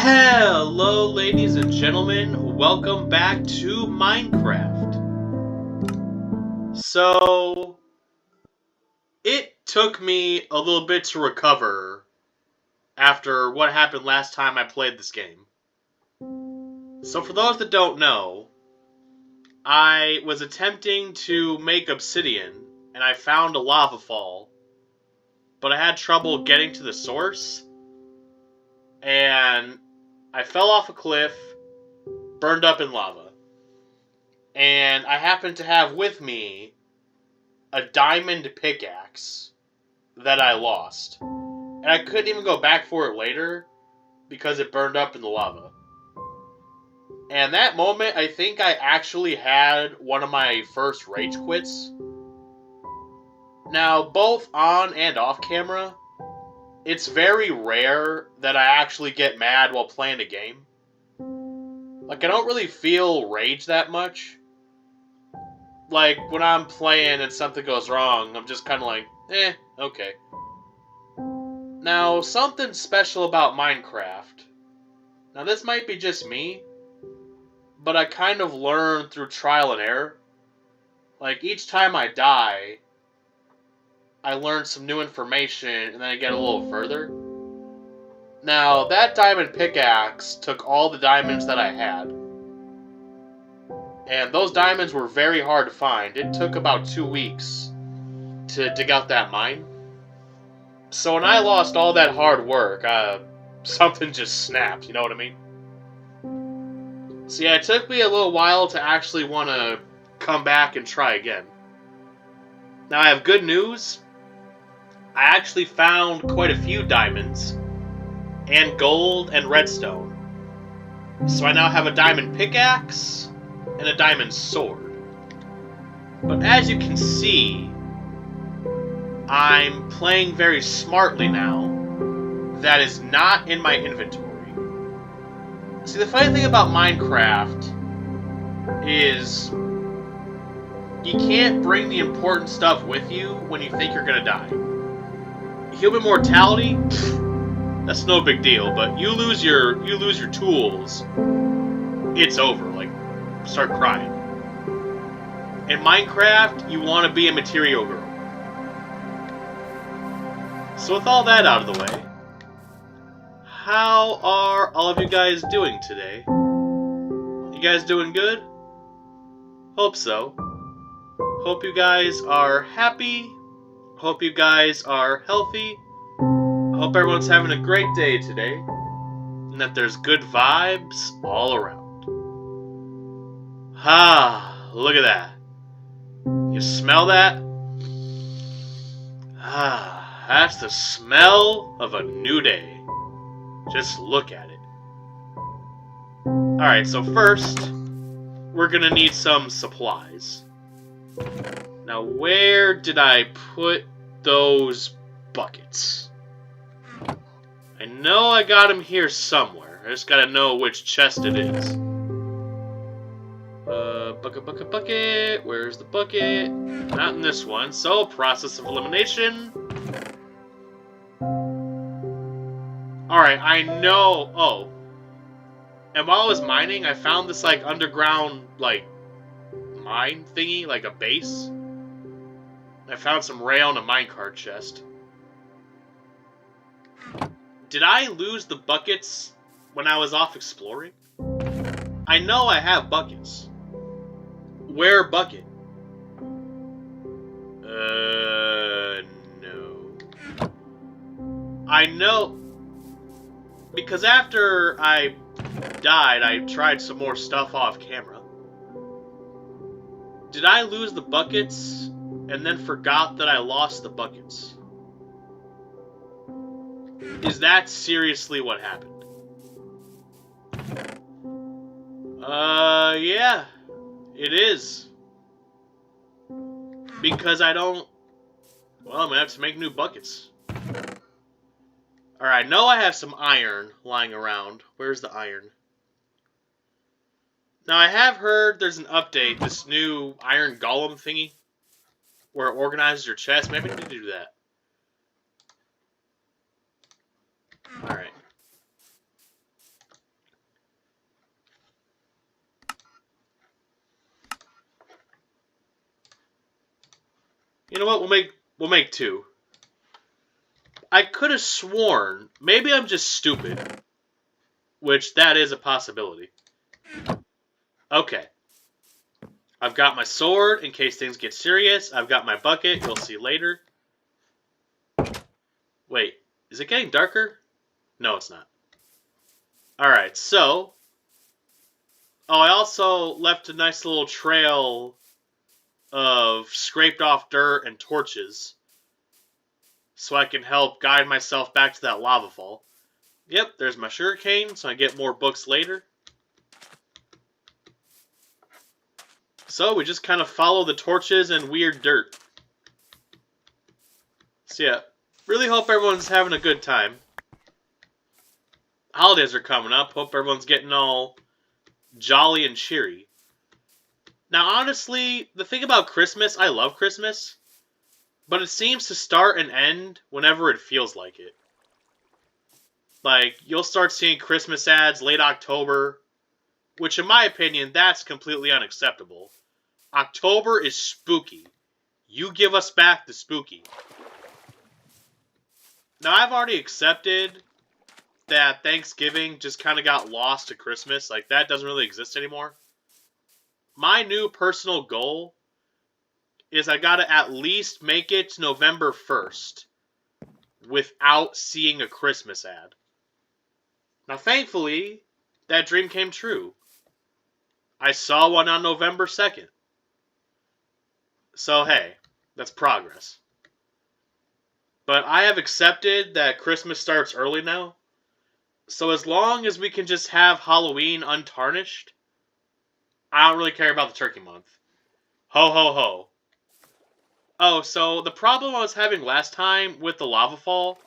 Hello, ladies and gentlemen. Welcome back to Minecraft. So, it took me a little bit to recover after what happened last time I played this game. So, for those that don't know, I was attempting to make obsidian, and I found a lava fall, but I had trouble getting to the source, and I fell off a cliff, burned up in lava. And I happened to have with me a diamond pickaxe that I lost. And I couldn't even go back for it later because it burned up in the lava. And that moment, I think I actually had one of my first rage quits. Now, both on and off camera, it's very rare that I actually get mad while playing a game. Like, I don't really feel rage that much. Like, when I'm playing and something goes wrong, I'm just kind of like, okay. Now, something special about Minecraft. Now, this might be just me, but I kind of learned through trial and error. Like, each time I die, I learn some new information, and then I get a little further. Now, that diamond pickaxe took all the diamonds that I had. And those diamonds were very hard to find. It took about 2 weeks to dig out that mine. So when I lost all that hard work, something just snapped, you know what I mean? So yeah, it took me a little while to actually want to come back and try again. Now I have good news. I actually found quite a few diamonds, and gold and redstone. So I now have a diamond pickaxe and a diamond sword. But as you can see, I'm playing very smartly now. That is not in my inventory. See, the funny thing about Minecraft is you can't bring the important stuff with you when you think you're gonna die. Human mortality, that's no big deal, but you lose your tools, it's over. Like, start crying. In Minecraft, you want to be a material girl. So with all that out of the way, how are all of you guys doing today? You guys doing good? Hope so. Hope you guys are happy. Hope you guys are healthy. Hope everyone's having a great day today. And that there's good vibes all around. Ah, look at that. You smell that? Ah, that's the smell of a new day. Just look at it. Alright, so first, we're gonna need some supplies. Now, where did I put those buckets? I know I got them here somewhere. I just gotta know which chest it is. Bucket. Where's the bucket? Not in this one. So, process of elimination. Alright, I know. Oh. And while I was mining, I found this, like, underground, like, mine thingy, like a base. I found some rail in a minecart chest. Did I lose the buckets when I was off exploring? I know I have buckets. Where bucket? No. I know, because after I died, I tried some more stuff off camera. Did I lose the buckets and then forgot that I lost the buckets? Is that seriously what happened? Yeah. It is. Because I don't... Well, I'm gonna have to make new buckets. Alright, I know I have some iron lying around. Where's the iron? Now, I have heard there's an update, this new iron golem thingy, where it organizes your chest. Maybe I need to do that. Alright. You know what? We'll make 2. I could have sworn, maybe I'm just stupid, which that is a possibility. Okay. I've got my sword in case things get serious. I've got my bucket. You'll see later. Wait, is it getting darker? No, it's not. Alright, so... Oh, I also left a nice little trail of scraped off dirt and torches so I can help guide myself back to that lava fall. Yep, there's my sugarcane, so I get more books later. So we just kind of follow the torches and weird dirt. So yeah, really hope everyone's having a good time. Holidays are coming up. Hope everyone's getting all jolly and cheery. Now, honestly, the thing about Christmas, I love Christmas, but it seems to start and end whenever it feels like it. Like, you'll start seeing Christmas ads late October, which in my opinion, that's completely unacceptable. October is spooky. You give us back the spooky. Now, I've already accepted that Thanksgiving just kind of got lost to Christmas. Like, that doesn't really exist anymore. My new personal goal is I gotta at least make it to November 1st without seeing a Christmas ad. Now, thankfully, that dream came true. I saw one on November 2nd. So, hey, that's progress. But I have accepted that Christmas starts early now. So as long as we can just have Halloween untarnished, I don't really care about the turkey month. Ho, ho, ho. Oh, so the problem I was having last time with the lava fall,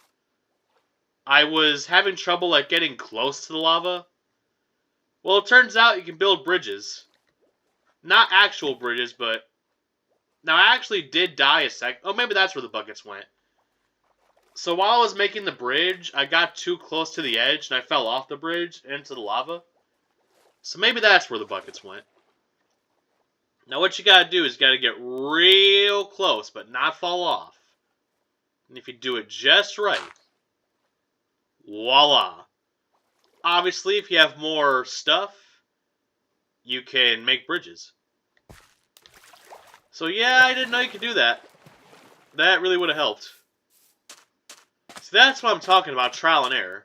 I was having trouble like getting close to the lava. Well, it turns out you can build bridges. Not actual bridges, but... Now, I actually did die a sec... Oh, maybe that's where the buckets went. So while I was making the bridge, I got too close to the edge and I fell off the bridge into the lava. So maybe that's where the buckets went. Now what you gotta do is you gotta get real close, but not fall off. And if you do it just right, voila. Obviously, if you have more stuff, you can make bridges. So yeah, I didn't know you could do that. That really would have helped. So that's what I'm talking about, trial and error.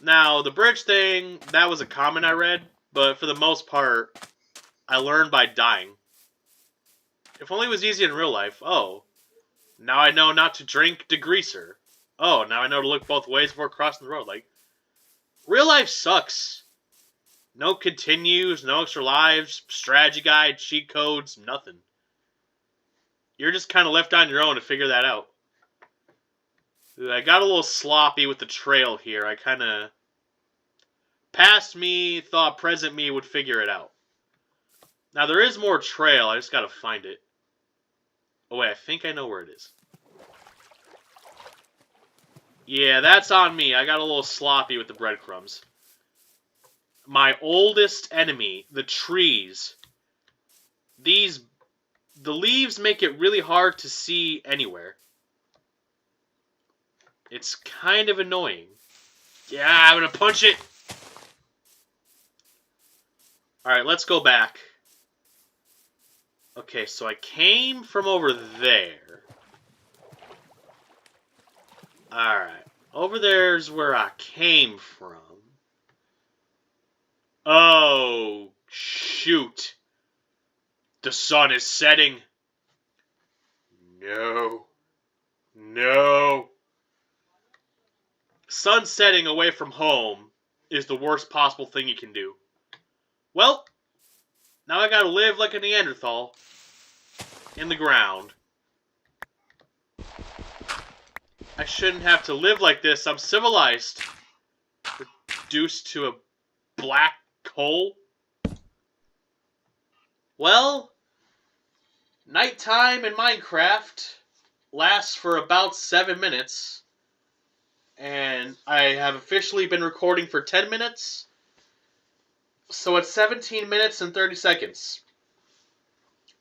Now, the bridge thing, that was a comment I read, but for the most part, I learned by dying. If only it was easy in real life. Oh, now I know not to drink degreaser. Oh, now I know to look both ways before crossing the road. Like, real life sucks. No continues, no extra lives, strategy guide, cheat codes, nothing. You're just kind of left on your own to figure that out. I got a little sloppy with the trail here. I kind of... Past me thought present me would figure it out. Now, there is more trail. I just got to find it. Oh, wait. I think I know where it is. Yeah, that's on me. I got a little sloppy with the breadcrumbs. My oldest enemy, the trees. The leaves make it really hard to see anywhere. It's kind of annoying. Yeah, I'm gonna punch it! Alright, let's go back. Okay, so I came from over there. Alright. Over there's where I came from. Oh, shoot. The sun is setting. No. No. Sun setting away from home is the worst possible thing you can do. Well, now I gotta live like a Neanderthal. In the ground. I shouldn't have to live like this. I'm civilized. Reduced to a black hole. Well, nighttime in Minecraft lasts for about 7 minutes. And I have officially been recording for 10 minutes. So it's 17 minutes and 30 seconds.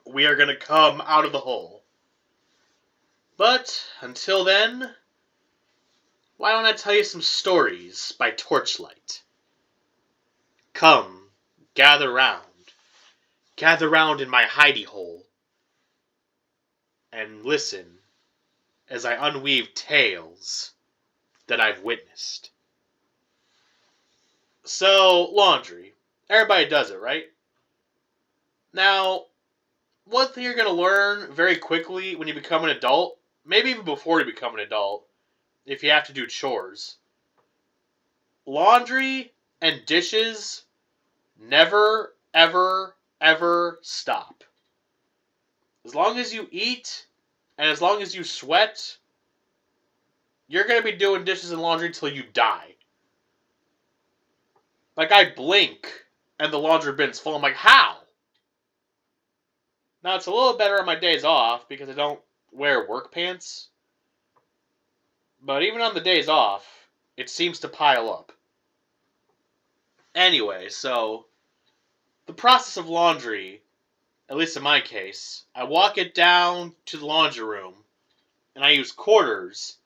we are going to come out of the hole. But until then, why don't I tell you some stories by torchlight? Come, gather round. Gather round in my hidey hole. And listen as I unweave tales that I've witnessed. So, laundry. Everybody does it, right? Now, one thing you're going to learn very quickly when you become an adult, maybe even before you become an adult, if you have to do chores, laundry and dishes never, ever, ever stop. As long as you eat and as long as you sweat, you're going to be doing dishes and laundry until you die. Like, I blink and the laundry bin's full. I'm like, how? Now, it's a little better on my days off because I don't wear work pants. But even on the days off, it seems to pile up. Anyway, so the process of laundry, at least in my case, I walk it down to the laundry room and I use quarters.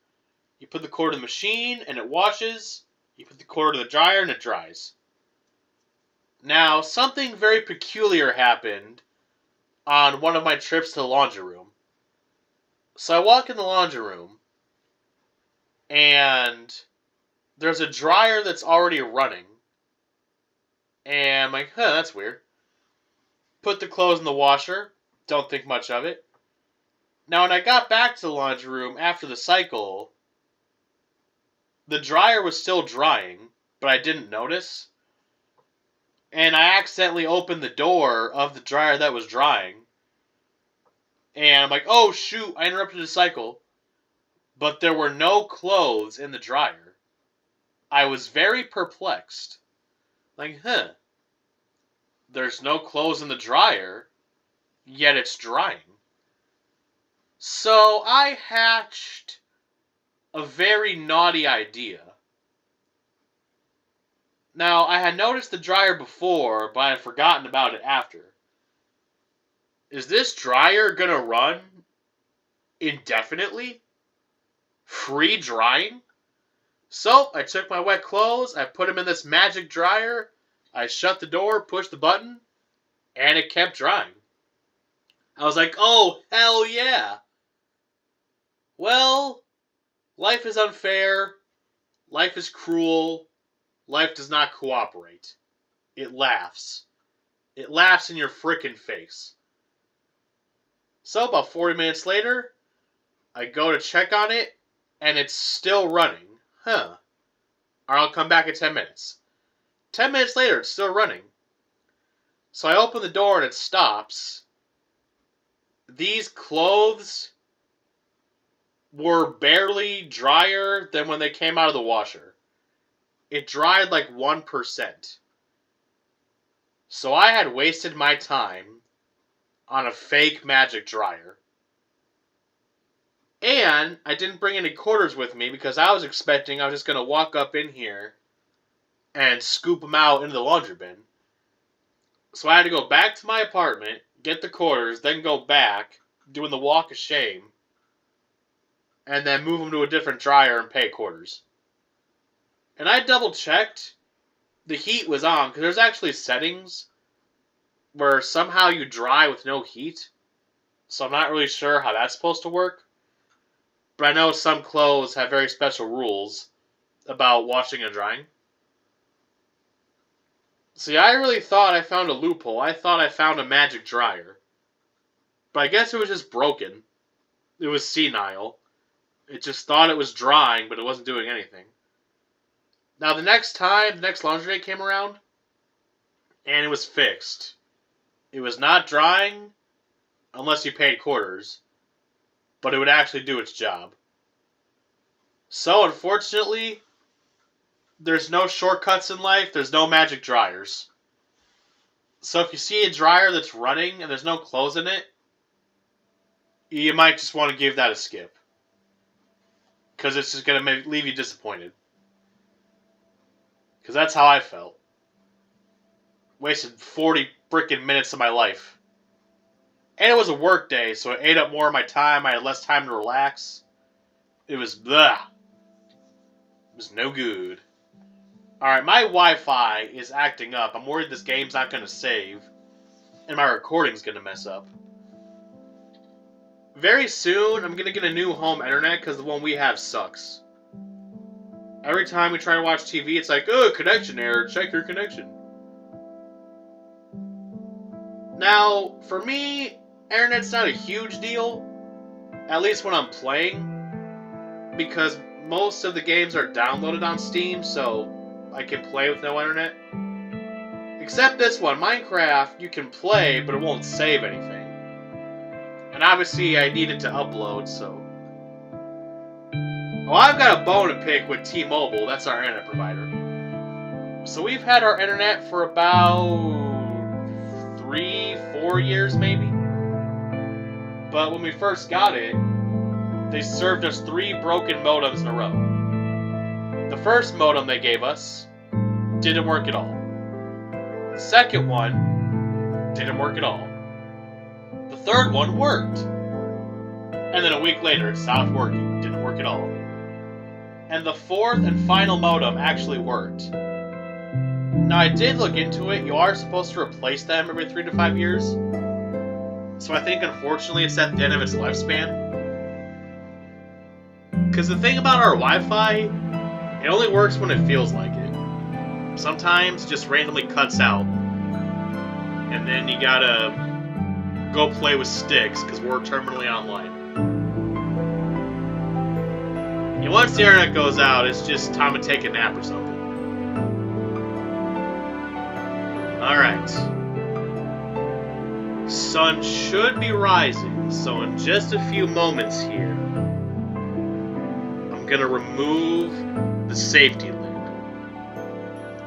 You put the quarter in the machine and it washes. You put the quarter in the dryer and it dries. Now, something very peculiar happened on one of my trips to the laundry room. So I walk in the laundry room and there's a dryer that's already running. And I'm like, that's weird. Put the clothes in the washer. Don't think much of it. Now, when I got back to the laundry room after the cycle, the dryer was still drying, but I didn't notice. And I accidentally opened the door of the dryer that was drying. And I'm like, oh shoot, I interrupted the cycle. But there were no clothes in the dryer. I was very perplexed. Like, there's no clothes in the dryer, yet it's drying. So I hatched a very naughty idea. Now, I had noticed the dryer before, but I had forgotten about it after. Is this dryer gonna run indefinitely? Free drying? So, I took my wet clothes, I put them in this magic dryer, I shut the door, pushed the button, and it kept drying. I was like, oh, hell yeah! Well, life is unfair, life is cruel, life does not cooperate. It laughs. It laughs in your frickin' face. So, about 40 minutes later, I go to check on it, and it's still running. Or I'll come back in 10 minutes. 10 minutes later, it's still running. So I open the door and it stops. These clothes were barely drier than when they came out of the washer. It dried like 1%. So I had wasted my time on a fake magic dryer. And I didn't bring any quarters with me because I was expecting I was just going to walk up in here and scoop them out into the laundry bin. So I had to go back to my apartment, get the quarters, then go back, doing the walk of shame, and then move them to a different dryer and pay quarters. And I double checked, the heat was on, because there's actually settings where somehow you dry with no heat. So I'm not really sure how that's supposed to work. But I know some clothes have very special rules about washing and drying. See, I really thought I found a loophole. I thought I found a magic dryer. But I guess it was just broken. It was senile. It just thought it was drying, but it wasn't doing anything. Now, the next laundry day came around, and it was fixed. It was not drying, unless you paid quarters, but it would actually do its job. So, unfortunately, there's no shortcuts in life, there's no magic dryers. So if you see a dryer that's running and there's no clothes in it, you might just want to give that a skip. Because it's just going to leave you disappointed. Because that's how I felt. Wasted 40 freaking minutes of my life. And it was a work day, so it ate up more of my time. I had less time to relax. It was blah. It was no good. Alright, my Wi-Fi is acting up. I'm worried this game's not going to save. And my recording's going to mess up. Very soon, I'm going to get a new home internet because the one we have sucks. Every time we try to watch TV, it's like, oh, connection error. Check your connection. Now, for me, internet's not a huge deal. At least when I'm playing. Because most of the games are downloaded on Steam, so I can play with no internet. Except this one, Minecraft, you can play, but it won't save anything. And obviously I need it to upload, so... Well, I've got a bone to pick with T-Mobile, that's our internet provider. So we've had our internet for about 3-4 years, maybe? But when we first got it, they served us 3 broken modems in a row. The first modem they gave us didn't work at all. The second one didn't work at all. The third one worked. And then a week later it stopped working. Didn't work at all. And the fourth and final modem actually worked. Now I did look into it. You are supposed to replace them every 3 to 5 years. So I think unfortunately it's at the end of its lifespan. Because the thing about our Wi-Fi, it only works when it feels like it. Sometimes it just randomly cuts out. And then you gotta go play with sticks because we're terminally online. And once the internet goes out, it's just time to take a nap or something. Alright. Sun should be rising, so in just a few moments here, I'm gonna remove the safety lid.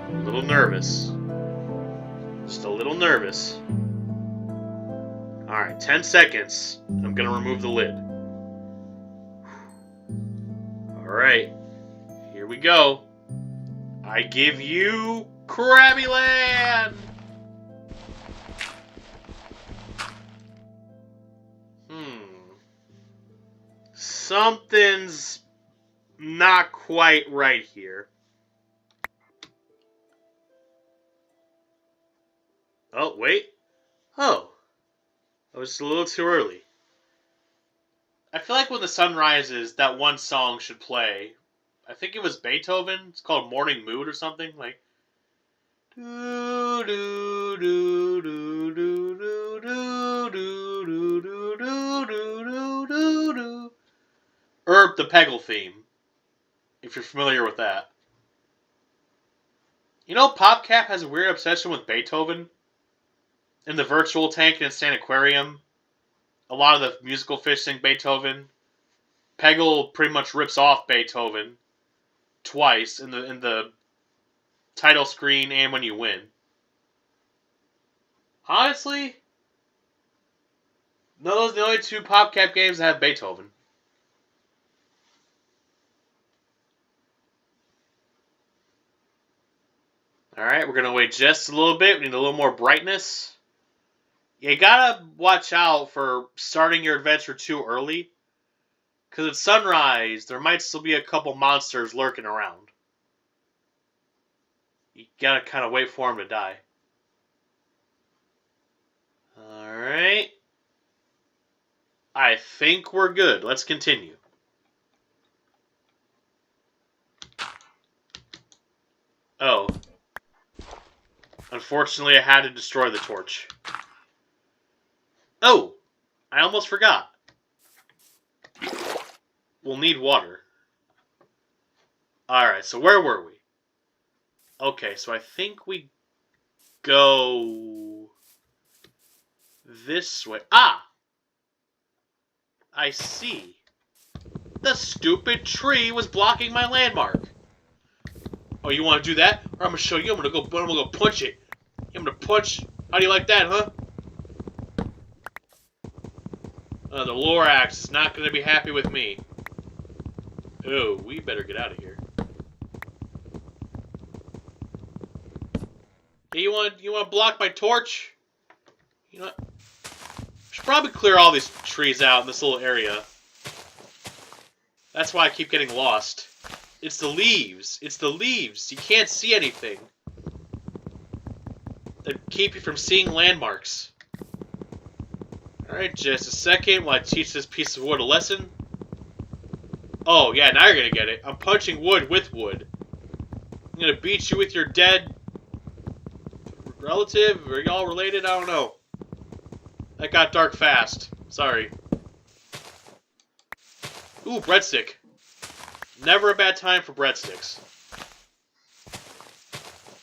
A little nervous. Just a little nervous. Alright, 10 seconds. I'm gonna remove the lid. Alright. Here we go. I give you Krabby Land! Something's not quite right here. Oh, wait. Oh. I was just a little too early. I feel like when the sun rises, that one song should play. I think it was Beethoven. It's called Morning Mood or something. Like... do do do do do do do do do do do do do do. Herb the Peggle theme, if you're familiar with that. You know, PopCap has a weird obsession with Beethoven. In the Virtual Tank and Insane Aquarium, a lot of the musical fish sing Beethoven. Peggle pretty much rips off Beethoven twice in the title screen and when you win. Honestly, those are the only 2 PopCap games that have Beethoven. Alright, we're going to wait just a little bit. We need a little more brightness. You gotta watch out for starting your adventure too early. Because at sunrise, there might still be a couple monsters lurking around. You gotta kind of wait for them to die. Alright. I think we're good. Let's continue. Oh. Unfortunately, I had to destroy the torch. Oh! I almost forgot. We'll need water. Alright, so where were we? Okay, so I think we go this way. Ah! I see. The stupid tree was blocking my landmark. Oh, you want to do that? Or I'm going to show you. I'm going to go punch it. I'm going to punch. How do you like that, huh? The Lorax is not going to be happy with me. Oh, we better get out of here. Hey, you want to block my torch? You know what? probably clear all these trees out in this little area. That's why I keep getting lost. It's the leaves. It's the leaves. You can't see anything. They keep you from seeing landmarks. Alright, just a second while I teach this piece of wood a lesson. Oh, yeah, now you're gonna get it. I'm punching wood with wood. I'm gonna beat you with your dead relative. Are y'all related? I don't know. That got dark fast. Sorry. Ooh, breadstick. Never a bad time for breadsticks.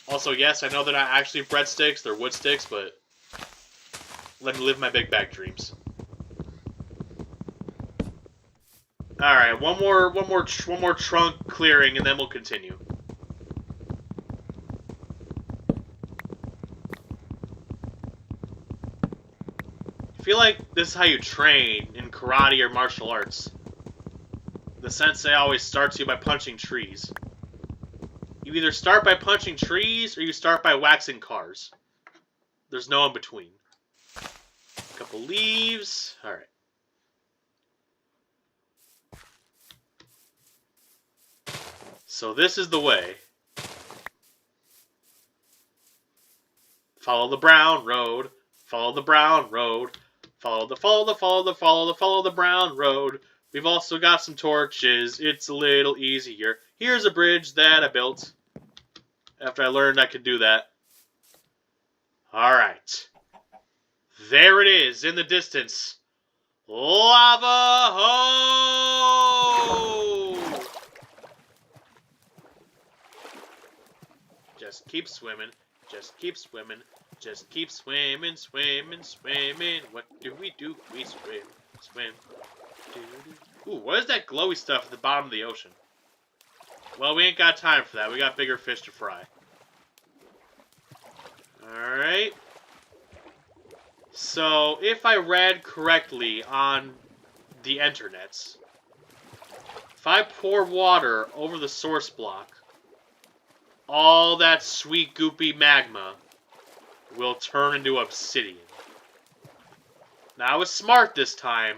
Also, yes, I know they're not actually breadsticks, they're wood sticks, but let me live my big bag dreams. Alright, one more trunk clearing and then we'll continue. I feel like this is how you train in karate or martial arts. The sensei always starts you by punching trees. You either start by punching trees or you start by waxing cars. There's no in between. A couple leaves. Alright. So this is the way. Follow the brown road. Follow the brown road. Follow the brown road. We've also got some torches. It's a little easier. Here's a bridge that I built. After I learned I could do that. Alright. There it is in the distance. Lava Ho! Just keep swimming. Just keep swimming. Just keep swimming, swimming, swimming. What do? We swim, swim. Ooh, what is that glowy stuff at the bottom of the ocean? Well, we ain't got time for that. We got bigger fish to fry. Alright. So, if I read correctly on the internets, if I pour water over the source block, all that sweet goopy magma will turn into obsidian. Now, I was smart this time.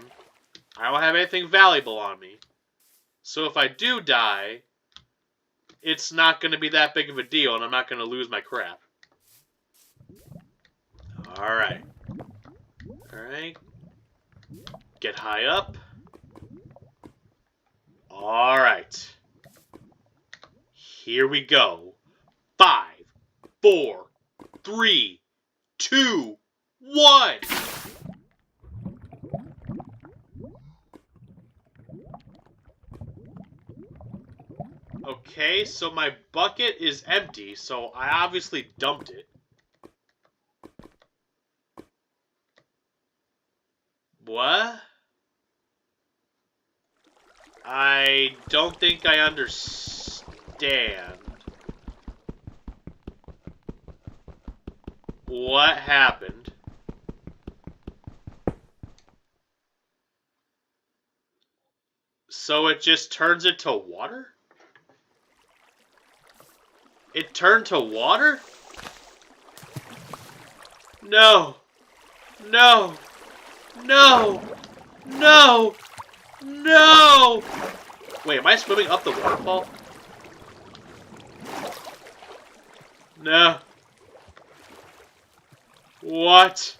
I don't have anything valuable on me. So if I do die, it's not going to be that big of a deal, and I'm not going to lose my crap. Alright. Alright. Get high up. Alright. Here we go. 5, 4, 3, 2, 1! Okay, so my bucket is empty, so I obviously dumped it. What? I don't think I understand. What happened? So it just turns into water? It turned to water? No! No! No! No! No! Wait, am I swimming up the waterfall? No. What?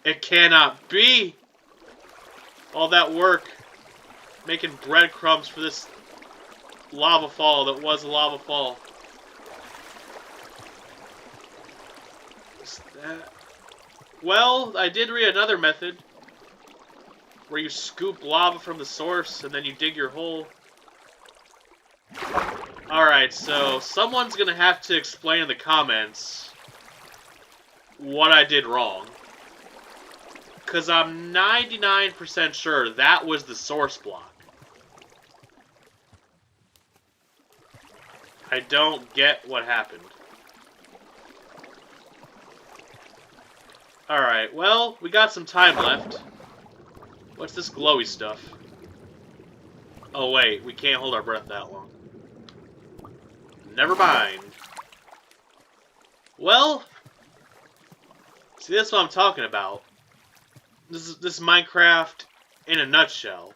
It cannot be! All that work making breadcrumbs for this lava fall that was a lava fall. Is that... Well, I did read another method where you scoop lava from the source and then you dig your hole. Alright, so someone's gonna have to explain in the comments what I did wrong. Because I'm 99% sure that was the source block. I don't get what happened. Alright, well, we got some time left. What's this glowy stuff? Oh wait, we can't hold our breath that long. Never mind. Well, see, that's what I'm talking about. this is Minecraft in a nutshell.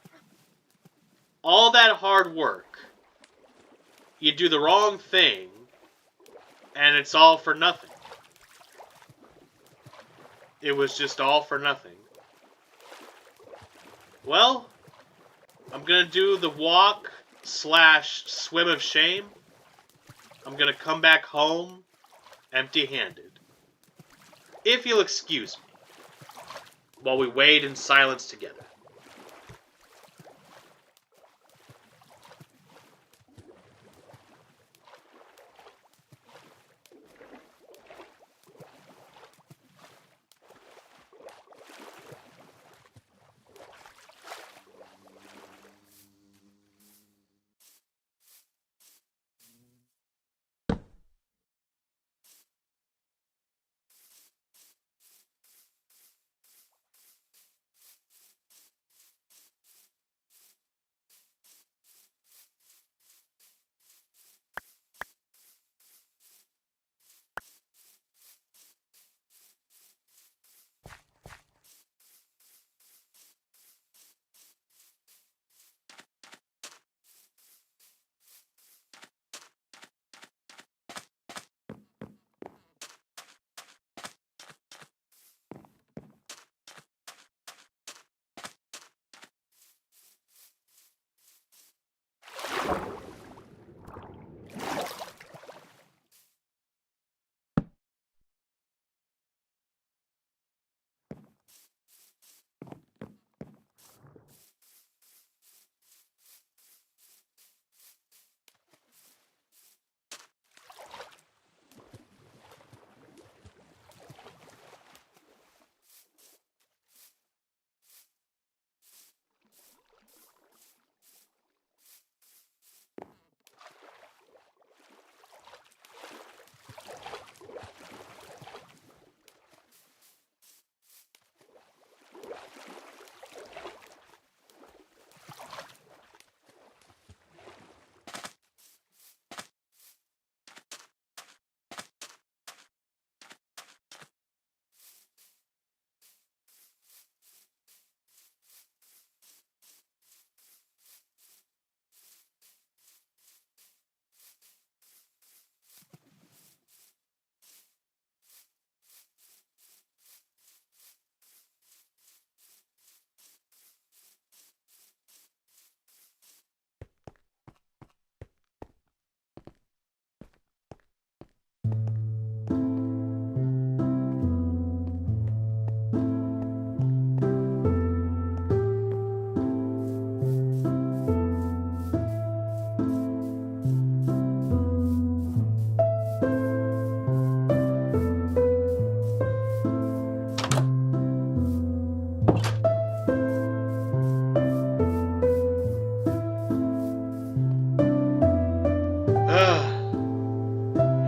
All that hard work, you do the wrong thing, and it's all for nothing. It was just all for nothing. Well, I'm gonna do the walk/swim of shame. I'm gonna come back home empty-handed. If you'll excuse me, while we wait in silence together.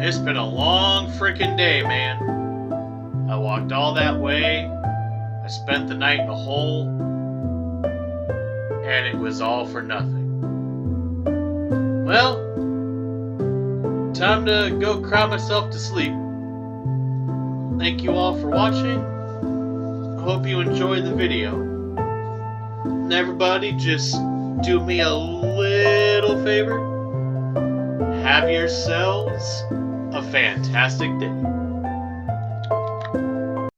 It's been a long freaking day, man. I walked all that way. I spent the night in a hole. And it was all for nothing. Well, time to go cry myself to sleep. Thank you all for watching. I hope you enjoyed the video. And everybody, just do me a little favor. Have yourselves a fantastic day.